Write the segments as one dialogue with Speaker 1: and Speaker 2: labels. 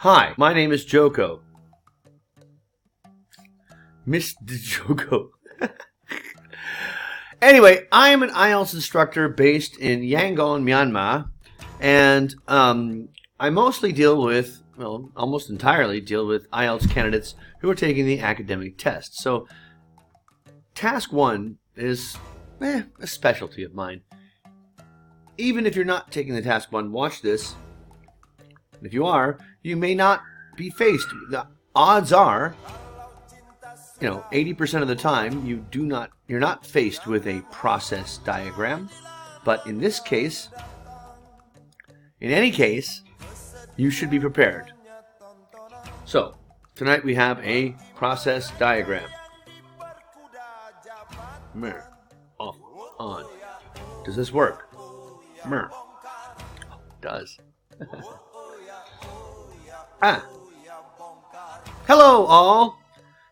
Speaker 1: Hi, my name is Joko. Mr. Joko. Anyway, I am an IELTS instructor based in Yangon, Myanmar, and I mostly deal with, well, almost entirely deal with IELTS candidates who are taking the academic test. So, Task 1 is a specialty of mine. Even if you're not taking the Task 1, watch this. If you are, you may not be faced. The odds are, 80% of the time, you're not faced with a process diagram. But in this case, in any case, you should be prepared. So, tonight we have a process diagram. Off, on. Does this work? It does. Hello all.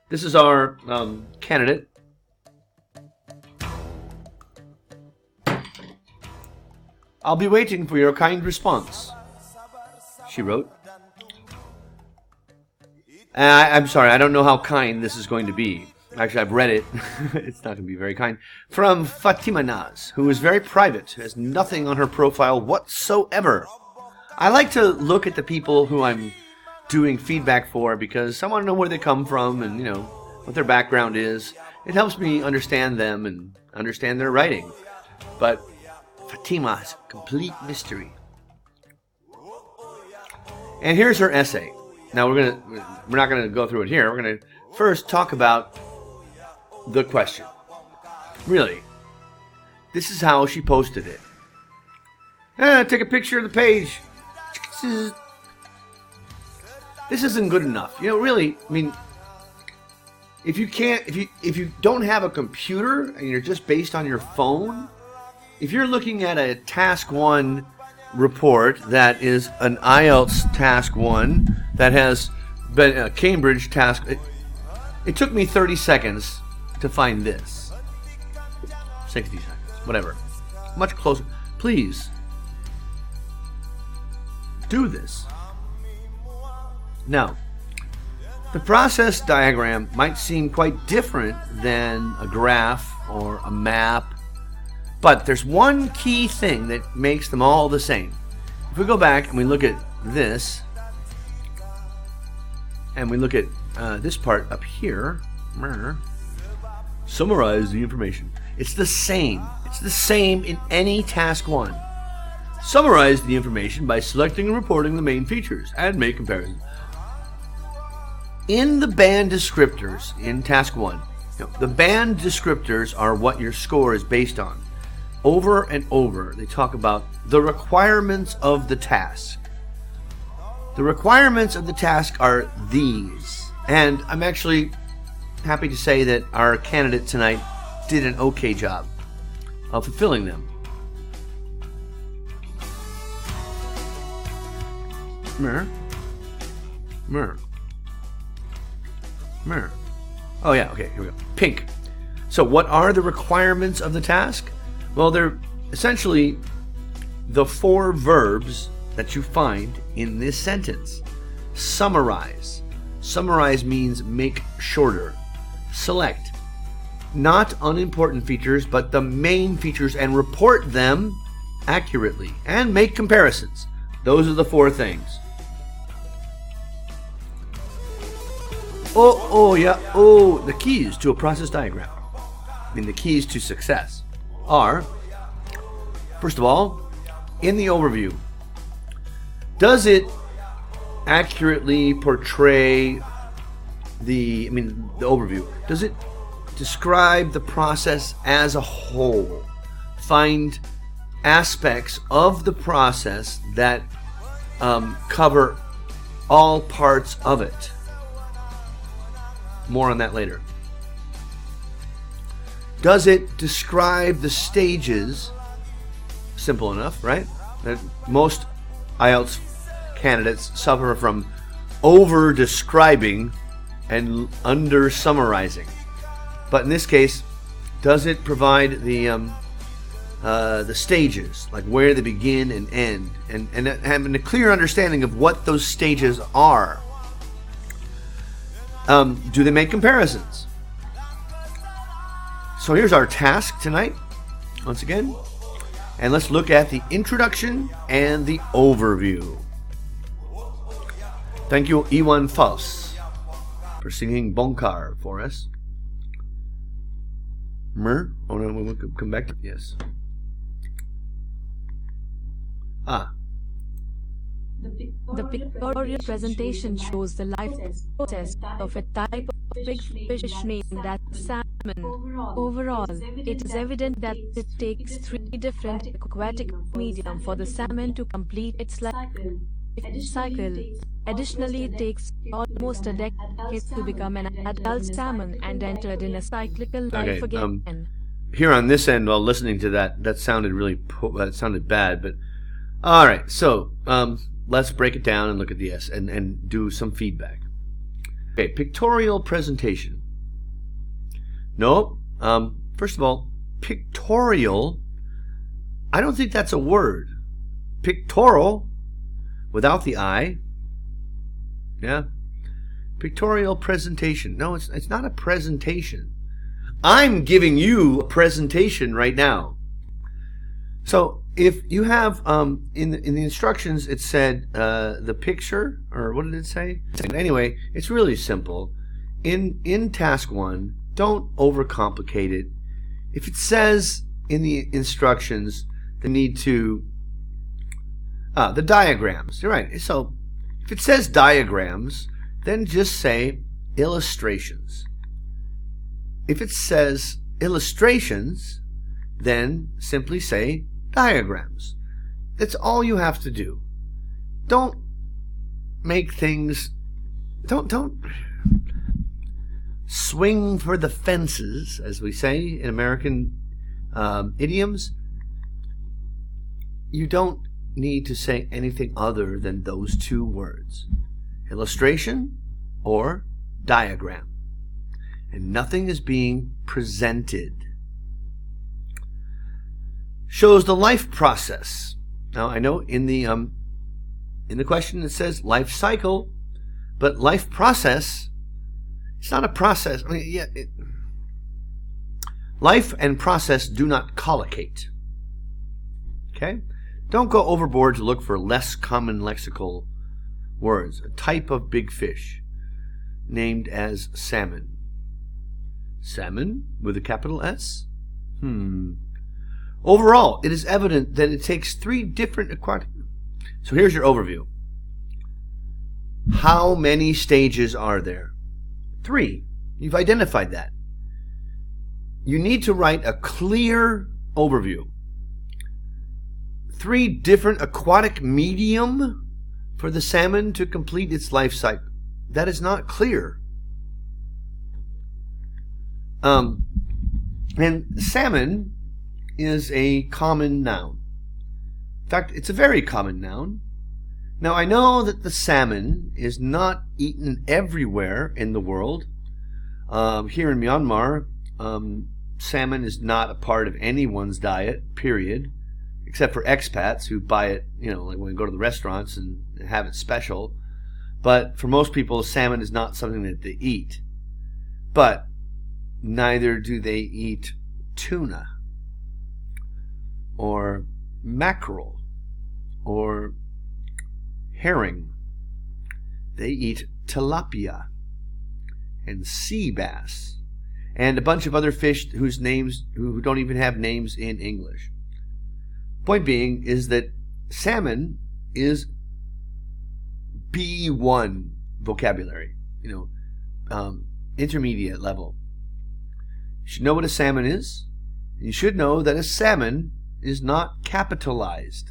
Speaker 1: This is our candidate. I'll be waiting for your kind response, she wrote. I'm sorry, I don't know how kind this is going to be. Actually, I've read it. It's not going to be very kind. From Fatima Naz, who is very private, has nothing on her profile whatsoever. I like to look at the people who I'm doing feedback for because I want to know where they come from and, what their background is. It helps me understand them and understand their writing. But Fatima is a complete mystery. And here's her essay. Now we're not gonna go through it here. We're gonna first talk about the question. Really, this is how she posted it. Take a picture of the page. This isn't good enough. Really, I mean, if you don't have a computer and you're just based on your phone, if you're looking at a Task 1 report that is an IELTS Task 1 that has been a Cambridge Task, it took me 30 seconds to find this. 60 seconds, whatever. Much closer. Please do this. Now, the process diagram might seem quite different than a graph or a map, but there's one key thing that makes them all the same. If we go back and we look at this, and we look at this part up here, summarize the information. It's the same. It's the same in any Task 1. Summarize the information by selecting and reporting the main features and make comparisons. In the band descriptors in Task 1, the band descriptors are what your score is based on. Over and over, they talk about the requirements of the task. The requirements of the task are these. And I'm actually happy to say that our candidate tonight did an okay job of fulfilling them. Oh yeah, okay, here we go. Pink. So what are the requirements of the task? Well, they're essentially the 4 verbs that you find in this sentence. Summarize. Summarize means make shorter. Select. Not unimportant features, but the main features and report them accurately. And make comparisons. Those are the 4 things. The keys to a process diagram. The keys to success are, first of all, in the overview, does it accurately portray the overview? Does it describe the process as a whole? Find aspects of the process that cover all parts of it. More on that later. Does it describe the stages? Simple enough, right? That most IELTS candidates suffer from over-describing and under-summarizing. But in this case, does it provide the the stages, like where they begin and end, and having a clear understanding of what those stages are. Do they make comparisons? So here's our task tonight, once again, and let's look at the introduction and the overview. Thank you, Iwan Faust, for singing Bonkar for us. Oh no, we'll come back to yes.
Speaker 2: The pictorial presentation shows the life process of a type of big fish named as salmon. Overall, it is evident that it takes 3 different aquatic medium for the salmon to complete its life cycle. Additionally, it takes almost a decade to become an adult salmon and entered in a cyclical life again.
Speaker 1: Here on this end, while listening to that sounded that sounded bad, but all right. So let's break it down and look at the S and do some feedback. Okay, pictorial presentation. No, first of all, pictorial. I don't think that's a word. Pictorial, without the I. Yeah. Pictorial presentation. No, it's not a presentation. I'm giving you a presentation right now. So if you have in the instructions it said the picture, or what did it say? Anyway, it's really simple. In task 1, don't overcomplicate it. If it says in the instructions the need to the diagrams. You're right. So if it says diagrams, then just say illustrations. If it says illustrations, then simply say diagrams. That's all you have to do. Don't make things, don't swing for the fences, as we say in American idioms. You don't need to say anything other than those 2 words: illustration or diagram. And nothing is being presented. Shows the life process. Now I know in the question it says life cycle, but life process, it's not a process. I mean, life and process do not collocate. Okay? Don't go overboard to look for less common lexical words. A type of big fish named as salmon. Salmon with a capital S? Overall, it is evident that it takes 3 different aquatic... So here's your overview. How many stages are there? 3. You've identified that. You need to write a clear overview. 3 different aquatic medium for the salmon to complete its life cycle. That is not clear. And salmon is a common noun. In fact, it's a very common noun. Now, I know that the salmon is not eaten everywhere in the world. Here in Myanmar, salmon is not a part of anyone's diet, period, except for expats who buy it, like when we go to the restaurants and have it special. But for most people, salmon is not something that they eat. But neither do they eat tuna or mackerel or herring. They eat tilapia and sea bass and a bunch of other fish whose names who don't even have names in English. Point being is that salmon is B1 vocabulary, intermediate level. You should know what a salmon is. You should know that a salmon is not capitalized.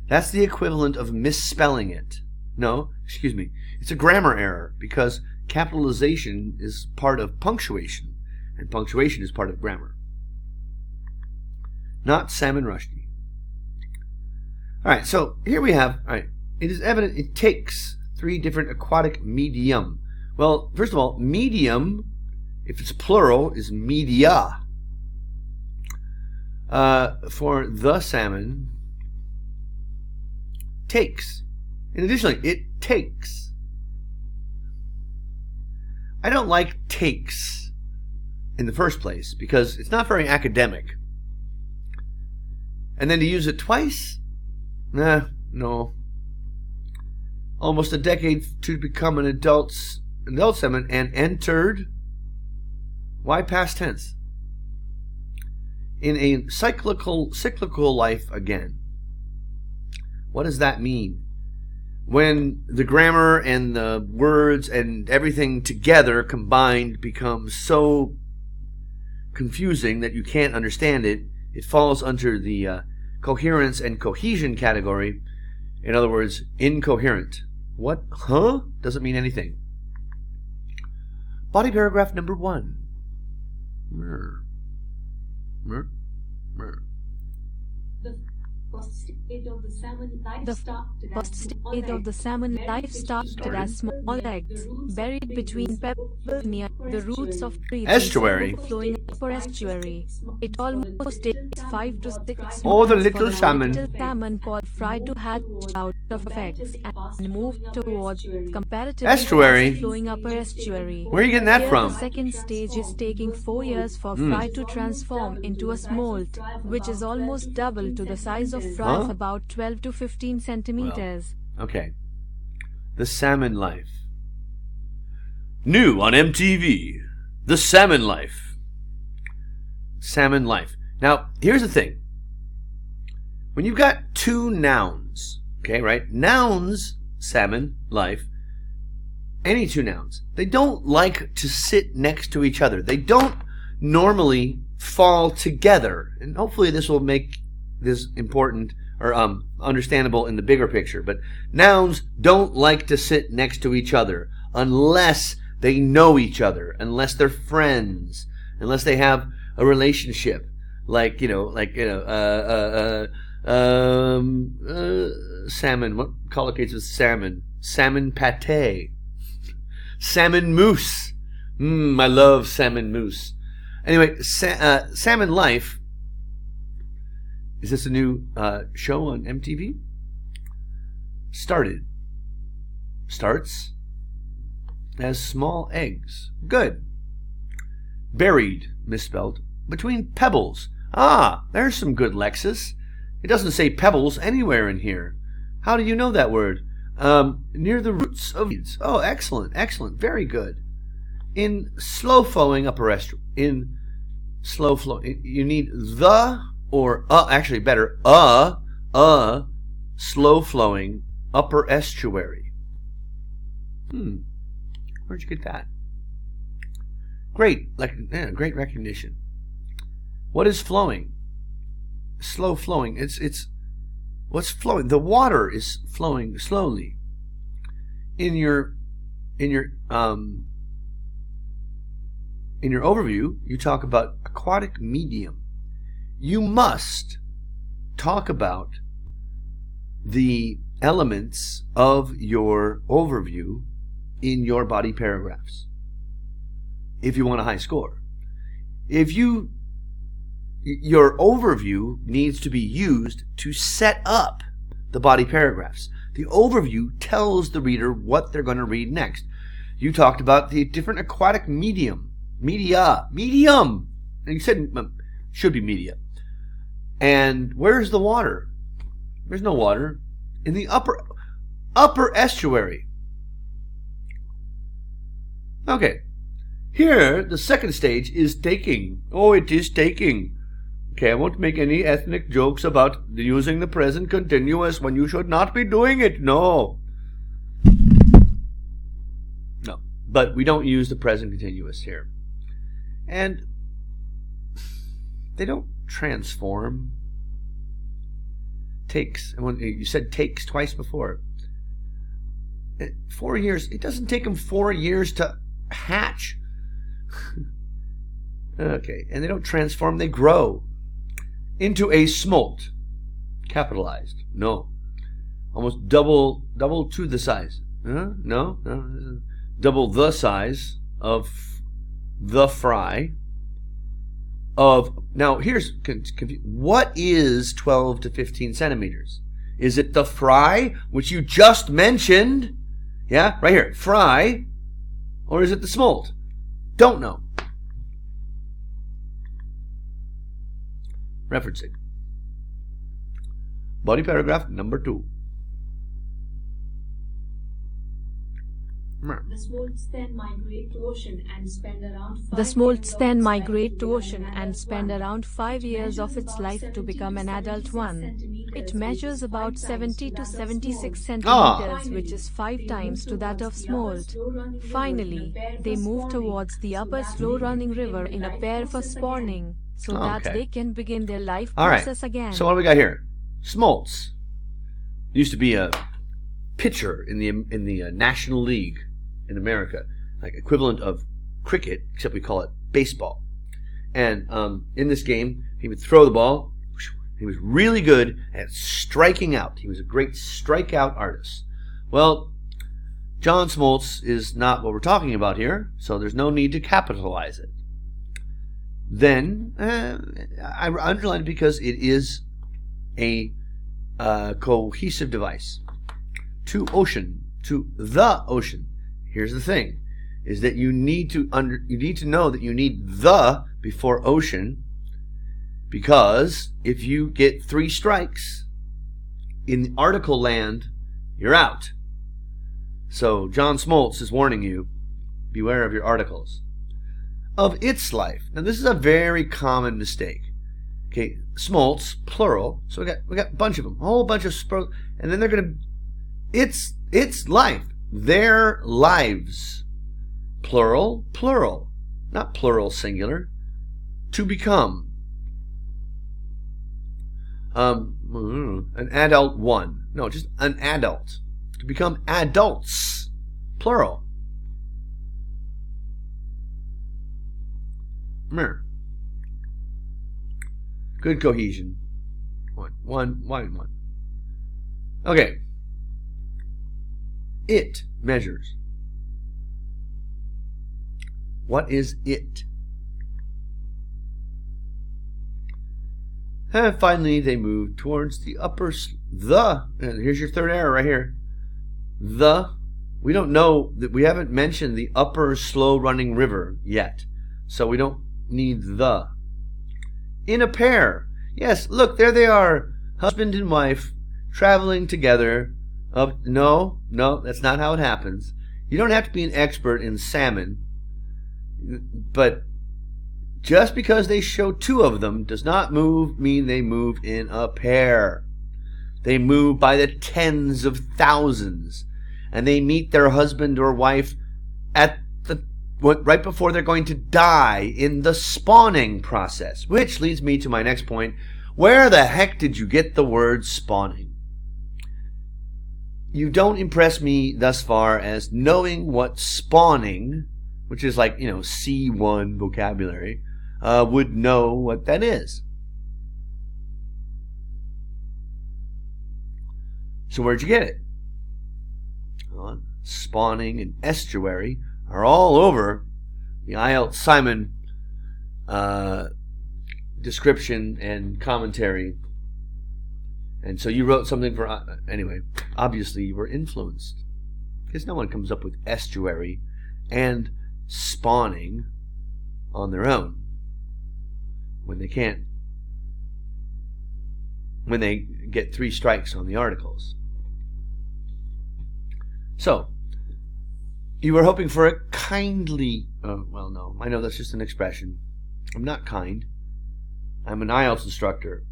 Speaker 1: That's the equivalent of misspelling it. No, excuse me. It's a grammar error because capitalization is part of punctuation, and punctuation is part of grammar. Not salmon rushdie. All right, so here we have, it is evident it takes 3 different aquatic medium. Well, first of all, medium, if it's plural, is media. for the salmon takes. And additionally, it takes. I don't like takes in the first place because it's not very academic. And then to use it twice? Nah, no. Almost a decade to become an adult salmon and entered. Why past tense? In a cyclical life again. What does that mean? When the grammar and the words and everything together combined becomes so confusing that you can't understand it, it falls under the coherence and cohesion category. In other words, incoherent. What? Huh? Doesn't mean anything. Body paragraph number 1. Mer. Mer. Mer.
Speaker 3: The first stage of the salmon life
Speaker 2: The
Speaker 3: started
Speaker 2: first
Speaker 3: as small
Speaker 2: stage of the
Speaker 3: eggs,
Speaker 2: salmon
Speaker 3: buried
Speaker 2: life started as small eggs, buried between pebbles near the roots of trees,
Speaker 1: Estuary.
Speaker 2: flowing upper estuary. It almost takes 5 to 6
Speaker 1: Oh, the
Speaker 2: months
Speaker 1: little
Speaker 2: for
Speaker 1: salmon.
Speaker 2: little salmon called fry to hatch out of eggs and move towards comparatively
Speaker 1: Estuary?
Speaker 2: fast flowing upper estuary.
Speaker 1: Where are you getting that
Speaker 2: Here
Speaker 1: from?
Speaker 2: the second stage is taking 4 years for fry to transform into a smolt, which is almost double to the size of fry of about 12 to 15 centimeters.
Speaker 1: Okay. The Salmon Life. New on MTV. The Salmon Life. Salmon Life. Now, here's the thing. When you've got two nouns, okay, right? Nouns, salmon, life, any two nouns, they don't like to sit next to each other. They don't normally fall together. And hopefully this will make this important or understandable in the bigger picture. But nouns don't like to sit next to each other unless they know each other, unless they're friends, unless they have a relationship, salmon. What collocates with salmon? Salmon pate, salmon mousse. I love salmon mousse. Anyway, Salmon Life. Is this a new show on MTV? Starts as small eggs. Good. Buried, misspelled, between pebbles. Ah, there's some good Lexis. It doesn't say pebbles anywhere in here. How do you know that word? Near the roots of weeds. Oh, excellent, excellent, very good. In slow flowing upper estuary. In slow flow, you need the or actually better slow flowing upper estuary. Where'd you get that? Great, great recognition. What is flowing? Slow flowing. It's what's flowing. The water is flowing slowly. In your overview, you talk about aquatic medium. You must talk about the elements of your overview in your body paragraphs if you want a high score. Your overview needs to be used to set up the body paragraphs. The overview tells the reader what they're going to read next. You talked about the different aquatic medium. And you said should be media. And where's the water? There's no water. In the upper estuary. Okay. Here, the second stage is taking. Oh, it is taking. Okay, I won't make any ethnic jokes about using the present continuous when you should not be doing it. No. No. But we don't use the present continuous here. And they don't transform. Takes. And when you said takes twice before. 4 years. It doesn't take them 4 years to hatch. Okay. And they don't transform. They grow into a smolt. Capitalized. No. Almost double to the size. No. Double the size of the fry now here's what is 12 to 15 centimeters? Is it the fry, which you just mentioned? Yeah, right here, fry, or is it the smolt? Don't know. Referencing. Body paragraph number 2.
Speaker 3: The smolts then migrate to ocean and spend around 5
Speaker 2: The smolts
Speaker 3: years of
Speaker 2: then
Speaker 3: its life
Speaker 2: migrate
Speaker 3: to
Speaker 2: to
Speaker 3: become
Speaker 2: ocean
Speaker 3: an
Speaker 2: and
Speaker 3: adult
Speaker 2: spend
Speaker 3: one.
Speaker 2: around 5 years of its life to become an adult one. It measures about 70 to 76 centimeters, which is 5 times to that of smolt. Finally, they move towards the upper slow-running river in a pair for spawning, so that they can begin their life process again.
Speaker 1: So what do we got here? Smolts. Used to be a pitcher in the National League in America, like equivalent of cricket, except we call it baseball. And in this game, he would throw the ball. He was really good at striking out. He was a great strikeout artist. Well, John Smoltz is not what we're talking about here, so there's no need to capitalize it. Then I underline it because it is a cohesive device. To ocean, to the ocean. Here's the thing, is that you need to know that you need the before ocean, because if you get 3 strikes in the article land, you're out. So John Smoltz is warning you, beware of your articles. Of its life. Now this is a very common mistake. Okay, smolts, plural. So we got a bunch of them, a whole bunch of and then they're gonna its life. Their lives. Plural, plural. Not plural, singular. To become. An adult one. No, just an adult. To become adults. Plural. Good cohesion. One. Okay. It measures. What is it? And finally, they move towards the upper, and here's your third error right here. We don't know, that we haven't mentioned the upper slow running river yet. So we don't need the. In a pair. Yes, look, there they are. Husband and wife traveling together. No, that's not how it happens. You don't have to be an expert in salmon. But just because they show 2 of them does not mean they move in a pair. They move by the tens of thousands. And they meet their husband or wife right before they're going to die in the spawning process. Which leads me to my next point. Where the heck did you get the word spawning? You don't impress me thus far as knowing what spawning, which is like, C1 vocabulary, would know what that is. So where'd you get it? Well, spawning and estuary are all over the IELTS Simon description and commentary. And so you wrote something for, anyway, obviously you were influenced. Because no one comes up with estuary and spawning on their own when they get 3 strikes on the articles. So, you were hoping for a kindly, well, no, I know that's just an expression. I'm not kind. I'm an IELTS instructor.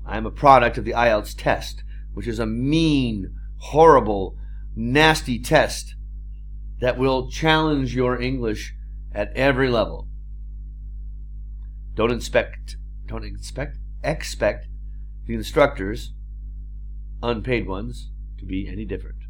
Speaker 1: I'm a product of the IELTS test, which is a mean, horrible, nasty test that will challenge your English at every level. Don't expect the instructors, unpaid ones, to be any different.